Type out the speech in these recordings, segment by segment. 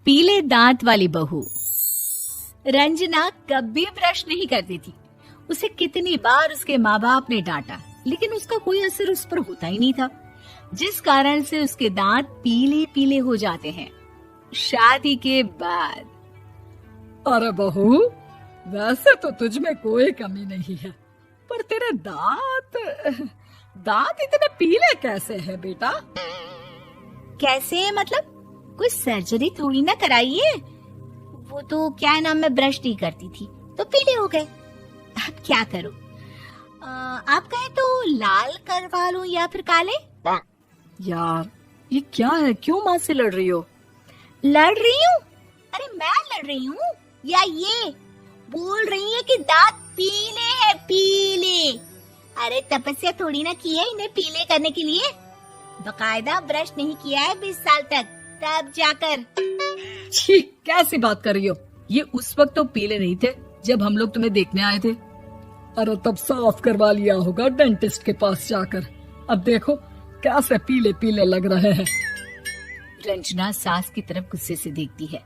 पीले दांत वाली बहू। रंजना कभी ब्रश नहीं करती थी। उसे कितनी बार उसके माँ बाप ने डांटा, लेकिन उसका कोई असर उस पर होता ही नहीं था, जिस कारण से उसके दांत पीले पीले हो जाते हैं। शादी के बाद। अरे बहू, वैसे तो तुझ में कोई कमी नहीं है, पर तेरे दांत इतने पीले कैसे हैं बेटा? कैसे मतलब? कोई सर्जरी थोड़ी ना कराई है। वो तो क्या नाम, मैं ब्रश नहीं करती थी तो पीले हो गए। अब क्या करूं? आप कहें तो लाल करवा लूं या फिर काले? यार ये क्या है, क्यों माँ से लड़ रही हो? लड़ रही हूँ? अरे मैं लड़ रही हूँ या ये बोल रही है कि दांत पीले हैं, पीले। अरे तपस्या थोड़ी ना की है इन्हें पीले करने के लिए। बकायदा ब्रश नहीं किया है 20 साल तक, तब जाकर। छी, कैसी बात कर रही हो? ये उस वक्त तो पीले नहीं थे जब हम लोग तुम्हें देखने आए थे। अरे तब साफ करवा लिया होगा डेंटिस्ट के पास जाकर। अब देखो कैसे पीले पीले लग रहे हैं। रंजना सास की तरफ गुस्से से देखती है।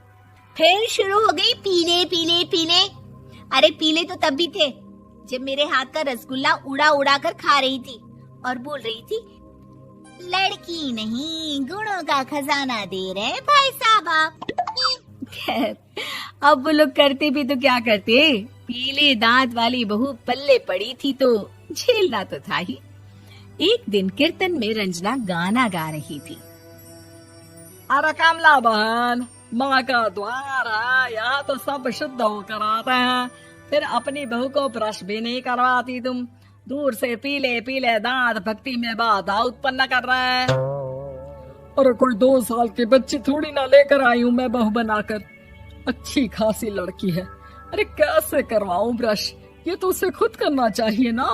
फिर शुरू हो गई पीले पीले पीले। अरे पीले तो तब भी थे जब मेरे हाथ का रसगुल्ला उड़ा उड़ा कर खा रही थी और बोल रही थी, लड़की नहीं गुणों का खजाना दे रहे भाई साहब आप। खैर, अब वो लोग करते भी तो क्या करते, पीले दांत वाली बहू पल्ले पड़ी थी तो झेलना तो था ही। एक दिन कीर्तन में रंजना गाना गा रही थी। अरे कमला बहन, माँ का द्वार है, यहाँ तो सब शुद्ध होकर आते हैं, फिर अपनी बहू को ब्रश भी नहीं करवाती तुम। दूर से पीले पीले दांत भक्ति में बाधा उत्पन्न कर रहे हैं। अरे कोई 2 साल के बच्ची थोड़ी ना लेकर आई हूँ मैं बहू बनाकर। अच्छी खासी लड़की है, अरे कैसे करवाऊं ब्रश? ये तो उसे खुद करना चाहिए ना।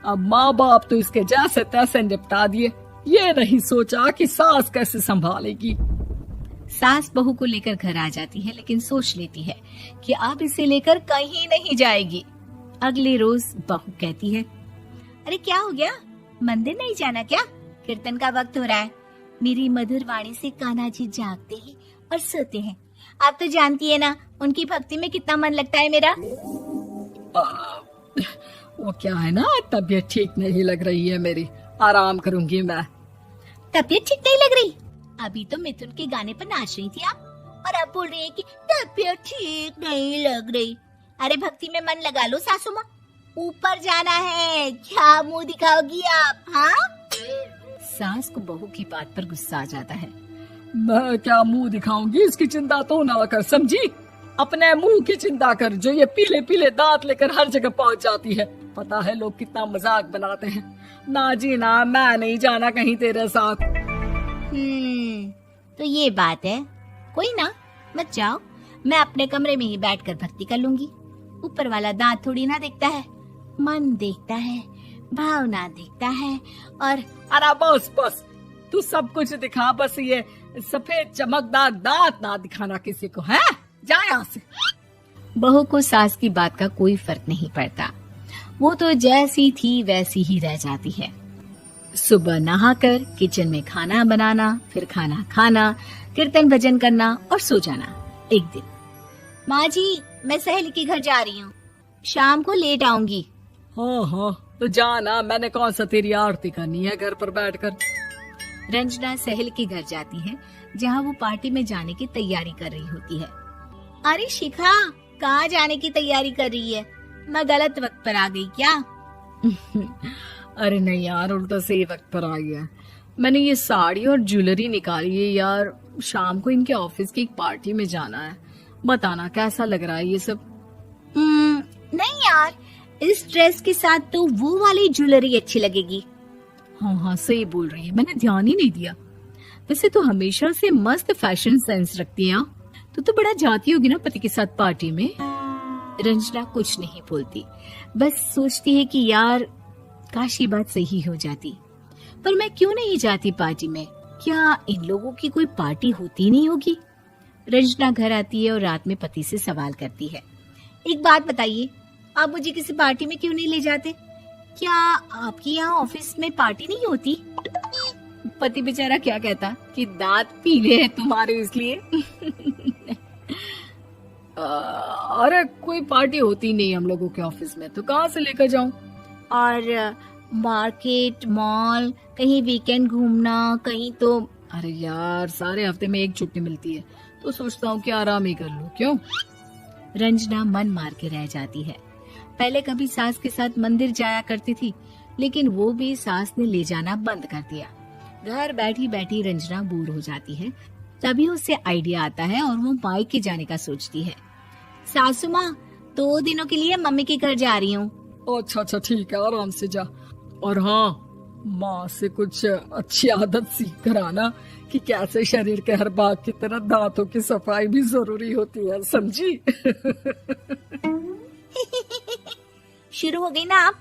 अब माँ बाप तो इसके जैसे तैसे निपटा दिए, ये नहीं सोचा कि सास कैसे संभालेगी। सास बहू को लेकर घर आ जाती है, लेकिन सोच लेती है कि अब इसे लेकर कहीं नहीं जाएगी। अगले रोज बहू कहती है, अरे क्या हो गया, मंदिर नहीं जाना क्या? कीर्तन का वक्त हो रहा है। मेरी मधुर वाणी से कान्हा जी जागते हैं और सोते हैं। आप तो जानती है ना उनकी भक्ति में कितना मन लगता है मेरा। वो क्या है ना, तबीयत ठीक नहीं लग रही है मेरी, आराम करूंगी मैं। तबीयत ठीक नहीं लग रही? अभी तो मिथुन के गाने पर नाच रही थी आप, और अब बोल रही है कि तबीयत ठीक नहीं लग रही। अरे भक्ति में मन लगा लो सासू माँ, ऊपर जाना है, क्या मुंह दिखाओगी आप? हाँ? सास को बहू की बात पर गुस्सा आ जाता है। मैं क्या मुंह दिखाऊंगी, इसकी चिंता तो ना कर, समझी? अपने मुंह की चिंता कर, जो ये पीले पीले दांत लेकर हर जगह पहुंच जाती है। पता है लोग कितना मजाक बनाते हैं। ना जी ना, मैं नहीं जाना कहीं तेरे साथ। तो ये बात है। कोई ना, मत जाओ, मैं अपने कमरे में ही बैठकर भक्ति कर लूंगी। ऊपर वाला दांत थोड़ी ना देखता है, मन देखता है, भावना देखता है। और अरे बस बस, तू सब कुछ दिखा, बस ये सफेद चमकदार दांत ना दिखाना किसी को, है? जा यहाँ से। बहू को सास की बात का कोई फर्क नहीं पड़ता, वो तो जैसी थी वैसी ही रह जाती है। सुबह नहाकर किचन में खाना बनाना, फिर खाना खाना, कीर्तन भजन करना और सो जाना। एक दिन, माँ जी मैं सहेली के घर जा रही हूँ, शाम को लेट आऊंगी। हाँ हाँ तो जाना, मैंने कौन सा तेरी आरती करनी है घर पर बैठकर। रंजना सहेली के घर जाती है, जहाँ वो पार्टी में जाने की तैयारी कर रही होती है। अरे शिखा, कहाँ जाने की तैयारी कर रही है? मैं गलत वक्त पर आ गई क्या? अरे नहीं यार, उल्टा सही वक्त पर आ गया। मैंने ये साड़ी और ज्वेलरी निकाली है यार, शाम को इनके ऑफिस की एक पार्टी में जाना है। बताना कैसा लग रहा है ये सब? नहीं यार, इस ड्रेस के साथ तो वो वाली ज्वेलरी अच्छी लगेगी। हाँ हाँ सही बोल रही है, मैंने ध्यान ही नहीं दिया। वैसे तो हमेशा से मस्त फैशन सेंस रखती है। तो बड़ा जाती होगी ना पति के साथ पार्टी में। रंजना कुछ नहीं बोलती, बस सोचती है कि यार काश ये बात सही हो जाती, पर मैं क्यों नहीं जाती पार्टी में? क्या इन लोगों की कोई पार्टी होती नहीं होगी? रंजना घर आती है और रात में पति से सवाल करती है, एक बात बताइए, आप मुझे किसी पार्टी में क्यों नहीं ले जाते? क्या आपके यहाँ ऑफिस में पार्टी नहीं होती? पति बेचारा क्या कहता कि दांत पीले हैं तुम्हारे इसलिए। अरे कोई पार्टी होती नहीं हम लोगों के ऑफिस में, तो कहाँ से लेकर जाऊं? और मार्केट, मॉल, कहीं वीकेंड घूमना, कहीं तो। अरे यार सारे हफ्ते में एक छुट्टी मिलती है, तो सोचता हूँ कि आराम ही कर लूं। क्यों? रंजना मन मार के रह जाती है। पहले कभी सास के साथ मंदिर जाया करती थी, लेकिन वो भी सास ने ले जाना बंद कर दिया। घर बैठी बैठी रंजना बोर हो जाती है। तभी उसे आइडिया आता है और वो मायके जाने का सोचती है। सासू माँ, 2 दिनों के लिए मम्मी के घर जा रही हूँ। अच्छा ठीक है, आराम से जा। और हाँ, माँ से कुछ अच्छी आदत सीख कर आना कि कैसे शरीर के हर भाग की तरह दांतों की सफाई भी जरूरी होती है, समझी? शुरू हो गई ना आप।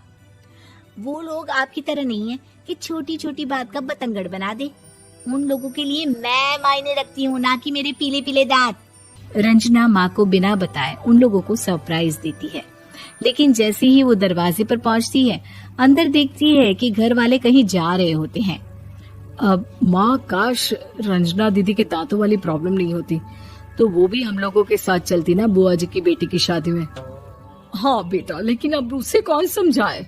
वो लोग आपकी तरह नहीं है कि छोटी छोटी बात का बतंगड़ बना दे। उन लोगों के लिए मैं मायने रखती हूँ, ना कि मेरे पीले पीले दांत। रंजना माँ को बिना बताए उन लोगों को सरप्राइज देती है, लेकिन जैसे ही वो दरवाजे पर पहुंचती है, अंदर देखती है कि घर वाले कहीं जा रहे होते हैं। अब माँ, काश रंजना दीदी के दांतों वाली प्रॉब्लम नहीं होती, तो वो भी हम लोगों के साथ चलती ना बुआ जी की बेटी की शादी में। हाँ बेटा, लेकिन अब उसे कौन समझाए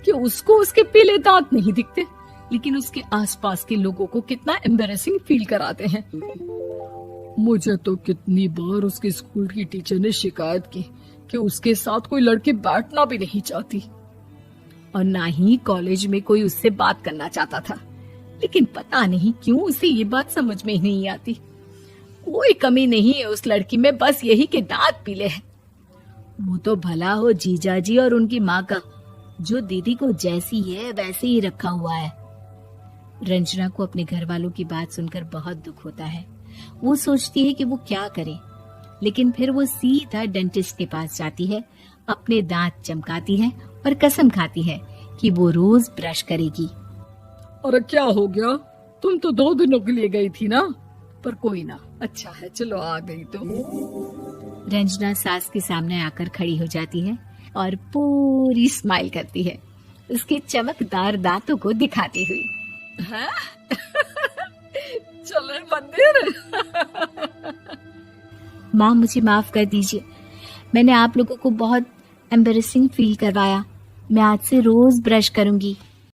कि उसको उसके पीले दांत नहीं दिखते, लेकिन उसके आसपास के लोगों को कितना एम्बैरेसिंग फील कराते हैं। मुझे तो कितनी बार उसके स्कूल की टीचर ने शिकायत की कि उसके साथ कोई लड़की बैठना भी नहीं चाहती, और ना ही कॉलेज में कोई उससे बात करना चाहता था। लेकिन पता नहीं क्यों उसे ये बात समझ में ही नहीं आती। कोई कमी नहीं है उस लड़की में, बस यही कि दांत पीले हैं। वो तो भला हो जीजा जी और उनकी माँ का, जो दीदी को जैसी है वैसे ही रखा हुआ है। रंजना को अपने घर वालों की बात सुनकर बहुत दुख होता है। वो सोचती है कि वो क्या करे, लेकिन फिर वो सीधा डेंटिस्ट के पास जाती है, अपने दांत चमकाती है और कसम खाती है कि वो रोज ब्रश करेगी। अरे क्या हो गया? तुम तो 2 दिनों के लिए गई थी ना, पर कोई ना, अच्छा है, चलो आ गई तो। रंजना सास के सामने आकर खड़ी हो जाती है और पूरी स्माइल करती है, उसके चमकदार दांतों को दिखाती हुई। चले मंदिर। माँ, मुझे माफ कर दीजिए, मैंने आप लोगों को बहुत एम्बैरेसिंग फील करवाया। मैं आज से रोज ब्रश करूंगी।